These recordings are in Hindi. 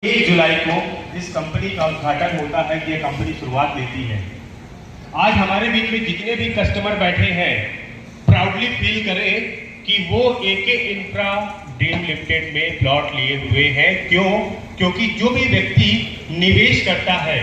1 जुलाई को इस कंपनी का उद्घाटन होता है कि यह कंपनी शुरुआत लेती है। आज हमारे बीच में जितने भी कस्टमर बैठे हैं प्राउडली फील करें कि वो एके इंफ्रा डीम लिमिटेड में प्लॉट लिए हुए हैं। क्यों? क्योंकि जो भी व्यक्ति निवेश करता है,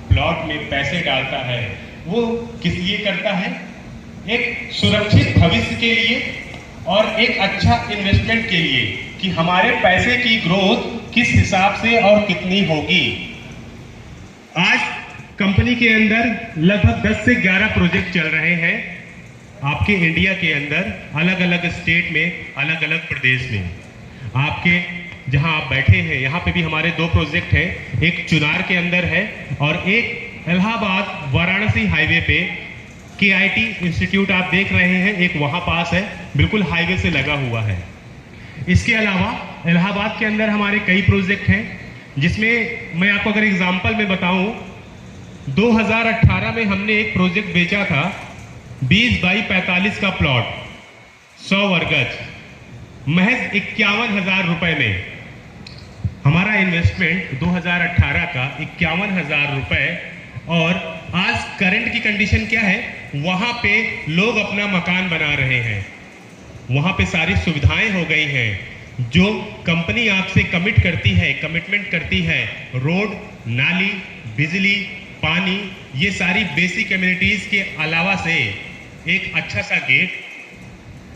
प्लॉट में पैसे डालता है, वो किस लिए करता है? एक सुरक्षित भविष्य के लिए और एक अच्छा इन्वेस्टमेंट के लिए कि हमारे पैसे की ग्रोथ किस हिसाब से और कितनी होगी। आज कंपनी के अंदर लगभग 10 से 11 प्रोजेक्ट चल रहे हैं आपके इंडिया के अंदर, अलग अलग स्टेट में, अलग अलग प्रदेश में। आपके जहां आप बैठे हैं यहां पे भी हमारे 2 प्रोजेक्ट हैं, एक चुनार के अंदर है और एक इलाहाबाद वाराणसी हाईवे पे KIT इंस्टीट्यूट आप देख रहे हैं, एक वहां पास है, बिल्कुल हाईवे से लगा हुआ है। इसके अलावा इलाहाबाद के अंदर हमारे कई प्रोजेक्ट हैं, जिसमें मैं आपको अगर एग्जांपल में बताऊं, 2018 में हमने एक प्रोजेक्ट बेचा था 20 बाई 45 का प्लॉट, 100 वर्गज, महज 51,000 रुपए में। हमारा इन्वेस्टमेंट 2018 का 51,000 रुपए। और आज करंट की कंडीशन क्या है? वहां पे लोग अपना मकान बना रहे हैं, वहां पे सारी सुविधाएं हो गई हैं। जो कंपनी आपसे कमिटमेंट करती है, रोड, नाली, बिजली, पानी, ये सारी बेसिक एमिनिटीज के अलावा से एक अच्छा सा गेट,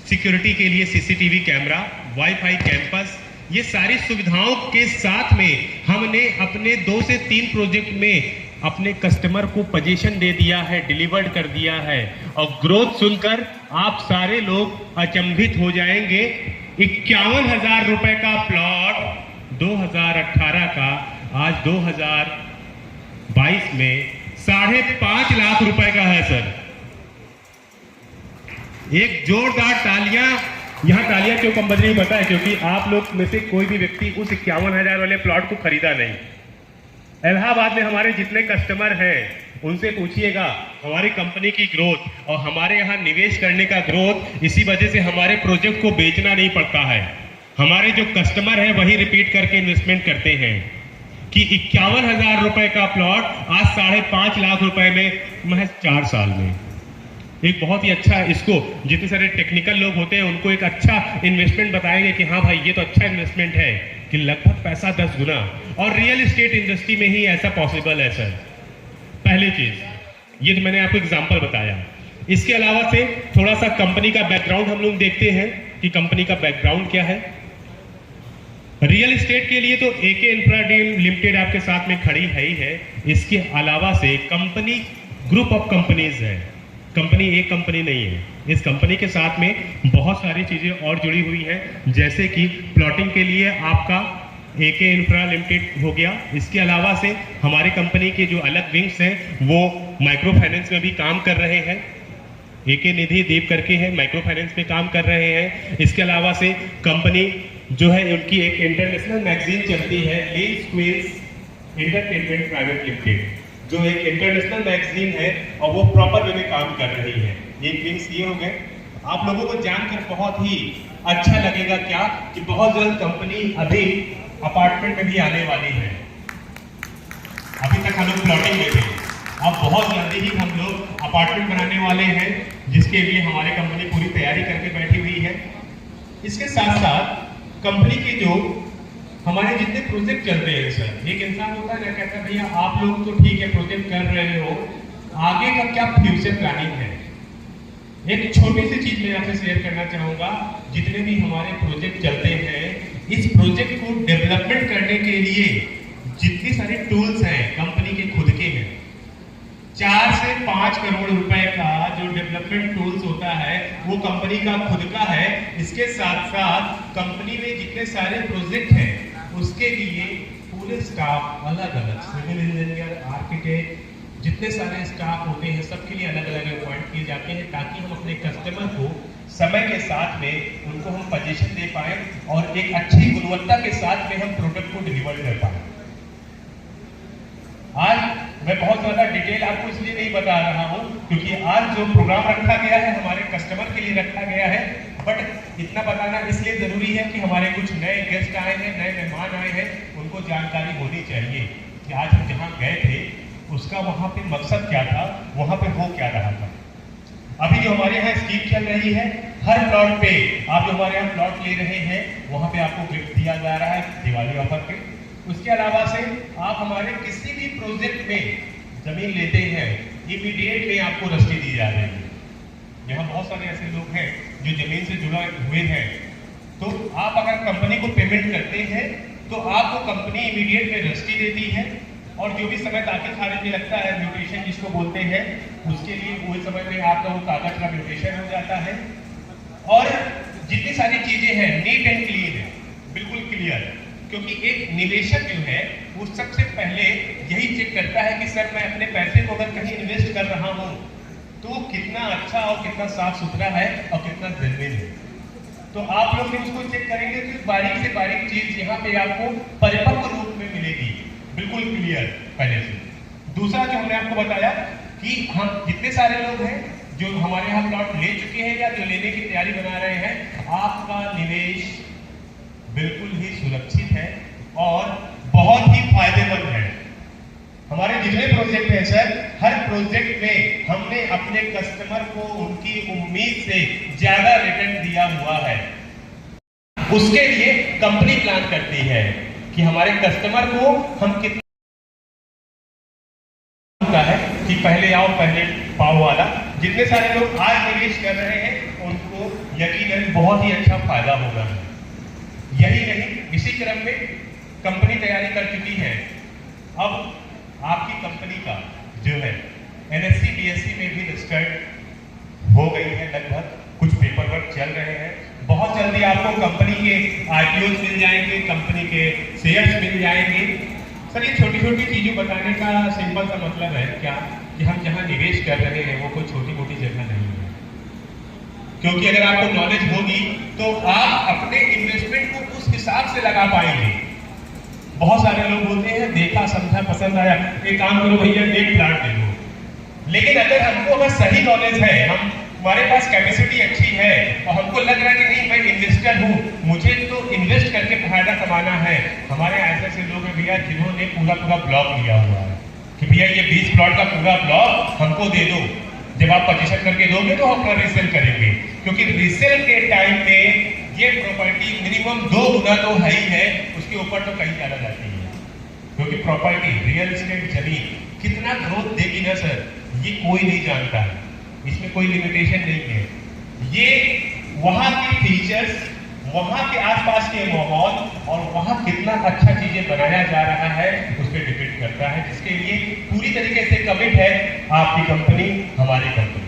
सिक्योरिटी के लिए CCTV कैमरा, वाईफाई कैंपस, ये सारी सुविधाओं के साथ में हमने अपने 2 से 3 प्रोजेक्ट में अपने कस्टमर को पोजीशन दे दिया है, डिलीवर्ड कर दिया है। और ग्रोथ सुनकर आप सारे लोग अचंभित हो जाएंगे। 51,000 रुपए का प्लॉट 2018 का आज 2022 में 5.5 लाख रुपए का है सर। एक जोरदार तालियां, यहां तालियां क्यों कम बज रही पता है? क्योंकि आप लोग में से कोई भी व्यक्ति उस 51,000 वाले प्लॉट को खरीदा नहीं। इलाहाबाद में हमारे जितने कस्टमर हैं उनसे पूछिएगा, हमारी कंपनी की ग्रोथ और हमारे यहाँ निवेश करने का ग्रोथ, इसी वजह से हमारे प्रोजेक्ट को बेचना नहीं पड़ता है। हमारे जो कस्टमर हैं वही रिपीट करके इन्वेस्टमेंट करते हैं कि 51,000 रुपए का प्लॉट आज 5.5 लाख रुपए में महज 4 साल में। एक बहुत ही अच्छा, इसको जितने सारे टेक्निकल लोग होते हैं उनको एक अच्छा इन्वेस्टमेंट बताएंगे कि हाँ भाई ये तो अच्छा इन्वेस्टमेंट है, कि लगभग पैसा 10 गुना। और रियल एस्टेट इंडस्ट्री में ही ऐसा पॉसिबल है सर। पहली चीज ये तो मैंने आपको एग्जांपल बताया। इसके अलावा से थोड़ा सा कंपनी का बैकग्राउंड हम लोग देखते हैं कि कंपनी का बैकग्राउंड क्या है। रियल एस्टेट के लिए तो एके इंफ्रा डीम लिमिटेड आपके साथ में खड़ी है ही है। इसके अलावा से कंपनी ग्रुप ऑफ कंपनीज है, कंपनी एक कंपनी नहीं है। इस कंपनी के साथ में बहुत सारी चीजें और जुड़ी हुई हैं, जैसे कि प्लॉटिंग के लिए आपका एके इंफ्रा लिमिटेड हो गया। इसके अलावा से हमारी कंपनी के जो अलग विंग्स हैं वो माइक्रो फाइनेंस में भी काम कर रहे हैं। एके निधि दीप करके है, माइक्रो फाइनेंस में काम कर रहे हैं। इसके अलावा से कंपनी जो है उनकी एक इंटरनेशनल मैगजीन चलती है, Lee's Queens Entertainment Private Limited, जो एक इंटरनेशनल मैगजीन है और वो प्रॉपर वे में काम कर रही है। ये विंग्स ये हो गए। आप लोगों को जानकर बहुत ही अच्छा लगेगा क्या कि बहुत जल्द कंपनी अभी अपार्टमेंट में भी आने वाली है। अभी तक हम लोग प्लॉटिंग में थे, अब बहुत जल्दी ही हम लोग अपार्टमेंट बनाने वाले हैं, जिसके लिए हमारी कंपनी पूरी तैयारी करके बैठी हुई है। इसके साथ साथ कंपनी के जो हमारे जितने प्रोजेक्ट चलते हैं सर, एक इंसान होता है ना, कहता है भैया आप लोग तो ठीक है प्रोजेक्ट कर रहे हो, आगे का क्या फ्यूचर प्लानिंग है? एक छोटी सी चीज मैं आपसे शेयर करना चाहूंगा। जितने भी हमारे प्रोजेक्ट चलते हैं, इस प्रोजेक्ट को डेवलपमेंट करने के लिए जितनी सारी टूल्स हैं कंपनी के खुद के हैं। 4 से 5 करोड़ रुपए का जो डेवलपमेंट टूल्स होता है वो कंपनी का खुद का है। इसके साथ साथ कंपनी में जितने सारे प्रोजेक्ट हैं उसके लिए पूरे स्टाफ अलग अलग, सिविल इंजीनियर, आर्किटेक्ट, जितने सारे स्टाफ होते हैं सबके लिए अलग अलग अपॉइंट किए जाते हैं, ताकि हम अपने कस्टमर को समय के साथ में उनको हम पोजीशन दे पाए और एक अच्छी गुणवत्ता के साथ में हम प्रोडक्ट को डिलीवर कर पाए। आज मैं बहुत ज्यादा डिटेल आपको इसलिए नहीं बता रहा हूं क्योंकि आज जो प्रोग्राम रखा गया है हमारे कस्टमर के लिए रखा गया है, बट इतना बताना इसलिए जरूरी है कि हमारे कुछ नए गेस्ट आए हैं, नए मेहमान आए हैं, उनको उनको जानकारी होनी चाहिए कि आज हम जहाँ गए थे उसका वहाँ पे मकसद क्या था, वहाँ पे हो क्या रहा था। अभी जो हमारे यहाँ स्कीम चल रही है, हर प्लॉट पे आप जो हमारे यहाँ प्लॉट ले रहे हैं वहाँ पे आपको गिफ्ट दिया जा रहा है दिवाली ऑफर पे। उसके अलावा से आप हमारे किसी भी प्रोजेक्ट में जमीन लेते हैं, इमीडिएट में आपको रसीद दी जा रही है। यहाँ बहुत सारे ऐसे लोग हैं जो जमीन से जुड़े हुए हैं, तो आप अगर कंपनी को पेमेंट करते हैं तो आपको कंपनी इमीडिएट में रसीद देती है, और जो भी समय दाखिल खारिज में लगता है, म्यूटेशन जिसको बोलते हैं, उसके लिए वही समय में आपका वो कागज का म्यूटेशन हो जाता है। और जितनी सारी चीजें हैं नीट एंड क्लीन है, बिल्कुल क्लियर, क्योंकि एक निवेशक जो है वो सबसे पहले यही चेक करता है कि सर मैं अपने पैसे को अगर कहीं इन्वेस्ट कर रहा हूँ तो वो कितना अच्छा और कितना साफ सुथरा है और कितना जेन्युइन है। तो आप लोग भी उसको चेक करेंगे तो बारीक से बारीक चीज यहाँ पे आपको परिपक्व रूप में मिलेगी, बिल्कुल क्लियर पहले से। दूसरा जो हमने आपको बताया कि हम जितने सारे लोग हैं जो हमारे यहाँ प्लॉट ले चुके हैं या जो लेने की तैयारी बना रहे हैं, आपका निवेश बिल्कुल ही सुरक्षित है और बहुत ही फायदेमंद है। हमारे जितने प्रोजेक्ट हैं सर, हर प्रोजेक्ट में हमने अपने कस्टमर को उनकी उम्मीद से ज्यादा रिटर्न दिया हुआ है। उसके लिए कंपनी प्लान करती है कि हमारे कस्टमर को हम कितना है कि पहले आओ पहले पाओ वाला। जितने सारे लोग आज निवेश कर रहे हैं उनको यकीनन बहुत ही अच्छा फायदा होगा। यही नहीं, इसी क्रम में कंपनी तैयारी कर चुकी है। अब आपकी कंपनी का जो है NSE BSE में भी रजिस्टर्ड हो गई है, लगभग कुछ पेपर वर्क चल रहे हैं। बहुत जल्दी आपको कंपनी के IPOs मिल जाएंगे, कंपनी के शेयर्स मिल जाएंगे। सर ये छोटी छोटी चीजें बताने का सिंपल सा मतलब है क्या कि हम जहां निवेश कर रहे हैं वो कोई छोटी मोटी जगह नहीं है, क्योंकि अगर आपको नॉलेज होगी तो आप अपने इन्वेस्टमेंट को उस हिसाब से लगा पाएंगे। बहुत सारे लोग होते हैं देखा समझा पसंद आया, एक काम करो भैया एक प्लाट ले लो, लेकिन अगर सही नॉलेज है, हमारे पास कैपेसिटी अच्छी है और हमको लग रहा है कि नहीं मैं इन्वेस्टर हूँ, मुझे तो इन्वेस्ट करके फायदा कमाना है। हमारे ऐसे लोग हैं भैया जिन्होंने पूरा ब्लॉक लिया हुआ है कि भैया ये 20 प्लॉट का पूरा ब्लॉक हमको दे दो, जब आप पजेशन करके दोगे तो हम अपना रीसेल करेंगे, क्योंकि रीसेल के टाइम में ये प्रॉपर्टी मिनिमम 2 गुना तो है ही है, उसके ऊपर तो कहीं ज्यादा जाती है। क्योंकि प्रॉपर्टी रियल एस्टेट जमीन कितना ग्रोथ देगी ना सर, ये कोई नहीं जानता है, इसमें कोई लिमिटेशन नहीं है। ये वहां के फीचर्स, वहां के आसपास के माहौल और वहां कितना अच्छा चीजें बनाया जा रहा है उस पर डिपेंड करता है, जिसके लिए पूरी तरीके से कमिट है आपकी कंपनी, हमारी कंपनी।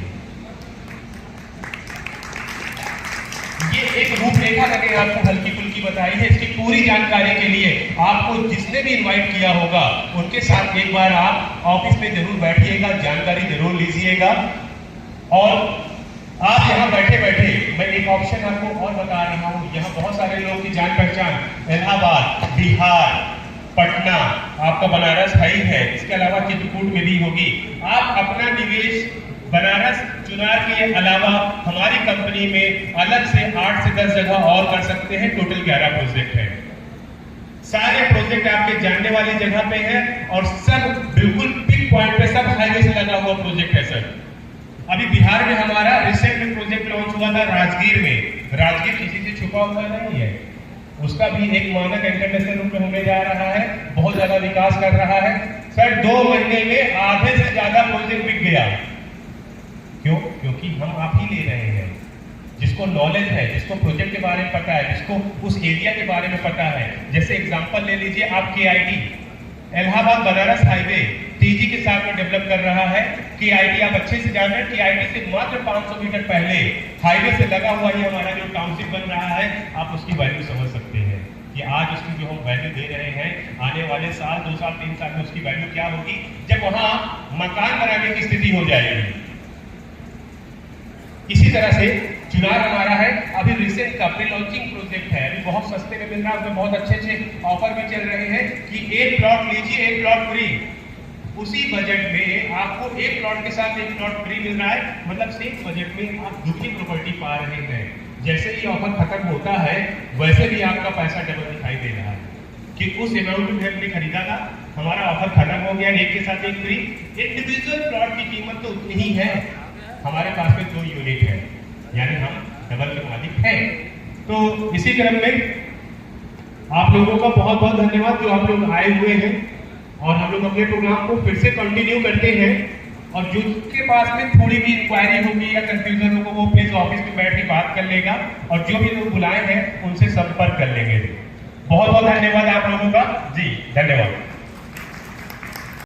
ये एक रूपरेखा मैंने आपको हल्की फुल्की बताई है, इसकी पूरी जानकारी के लिए आपको जिसने भी इनवाइट किया होगा उनके साथ एक बार आप ऑफिस में जरूर बैठिएगा, जानकारी जरूर लीजिएगा। और आप यहाँ बैठे बैठे मैं एक ऑप्शन आपको और बता रहा हूँ, यहाँ बहुत सारे लोगों की जान पहचान इलाहाबाद, बिहार, पटना, आपका बनारस हाई है, इसके अलावा चित्रकूट में भी होगी। आप अपना निवेश बनारस चुनार के अलावा हमारी कंपनी में अलग से 8 से 10 जगह और कर सकते हैं। टोटल 11 प्रोजेक्ट है, सारे प्रोजेक्ट आपके जानने वाली जगह पे है और सब बिल्कुल पिक पॉइंट पे, सब हाईवे से लगा हुआ प्रोजेक्ट है सर। अभी बिहार में हमारा रिसेंट में प्रोजेक्ट लॉन्च हुआ था राजगीर में। राजगीर किसी से छुपा हुआ नहीं है, उसका भी एक मानक इंटरनेशनल रूप में होने जा रहा है, बहुत ज्यादा विकास कर रहा है सर। 2 महीने में आधे से ज्यादा प्रोजेक्ट बिक गया। क्यों? क्योंकि हम आप ही ले रहे हैं, जिसको नॉलेज है, जिसको प्रोजेक्ट के बारे में पता है, जिसको उस एरिया के बारे में पता है। जैसे एग्जांपल ले लीजिए आप KIT Allahabad Banaras highway TG के साथ में डेवलप कर रहा है। KIT आप अच्छे से जान रहे हैं, KIT से मात्र 500 मीटर पहले हाईवे से लगा हुआ ही हमारा जो टाउनशिप बन रहा है, आप उसकी वैल्यू समझ सकते हैं कि आज उसकी जो हम वैल्यू दे रहे हैं, आने वाले साल 2 साल 3 साल में उसकी वैल्यू क्या होगी जब वहां मकान बनाने की स्थिति हो जाएगी। इसी तरह से चुनार हमारा है, अभी रिसेंट का प्री लॉन्चिंग प्रोजेक्ट है, अभी बहुत सस्ते में मिल रहा है, उसमें बहुत अच्छे ऑफर भी चल रहे हैं कि 1 प्लॉट लीजिए 1 प्लॉट फ्री। उसी बजट में आपको 1 प्लॉट के साथ 1 प्लॉट फ्री मिल रहा है, मतलब सेम बजट में आप दूसरी प्रॉपर्टी पा रहे हैं। जैसे ही ऑफर खत्म होता है वैसे भी आपका पैसा डबल दिखाई दे रहा है। कि उस अमाउंट में हमने खरीदा था, हमारा ऑफर खत्म हो गया, एक के साथ एक फ्री। इंडिविजुअल प्लॉट की कीमत तो उतनी ही है, हमारे पास में 2 यूनिट है, यानी हम डबल के मालिक हैं। तो इसी क्रम में आप लोगों का बहुत बहुत धन्यवाद जो आप लोग आए हुए हैं, और हम लोग अपने प्रोग्राम को फिर से कंटिन्यू करते हैं। और जिसके पास में थोड़ी भी इंक्वायरी होगी या कंफ्यूजन होगा, वो प्लीज ऑफिस में बैठ के बात कर लेगा, और जो भी लोग बुलाए हैं उनसे संपर्क कर लेंगे। बहुत बहुत धन्यवाद आप लोगों का जी, धन्यवाद।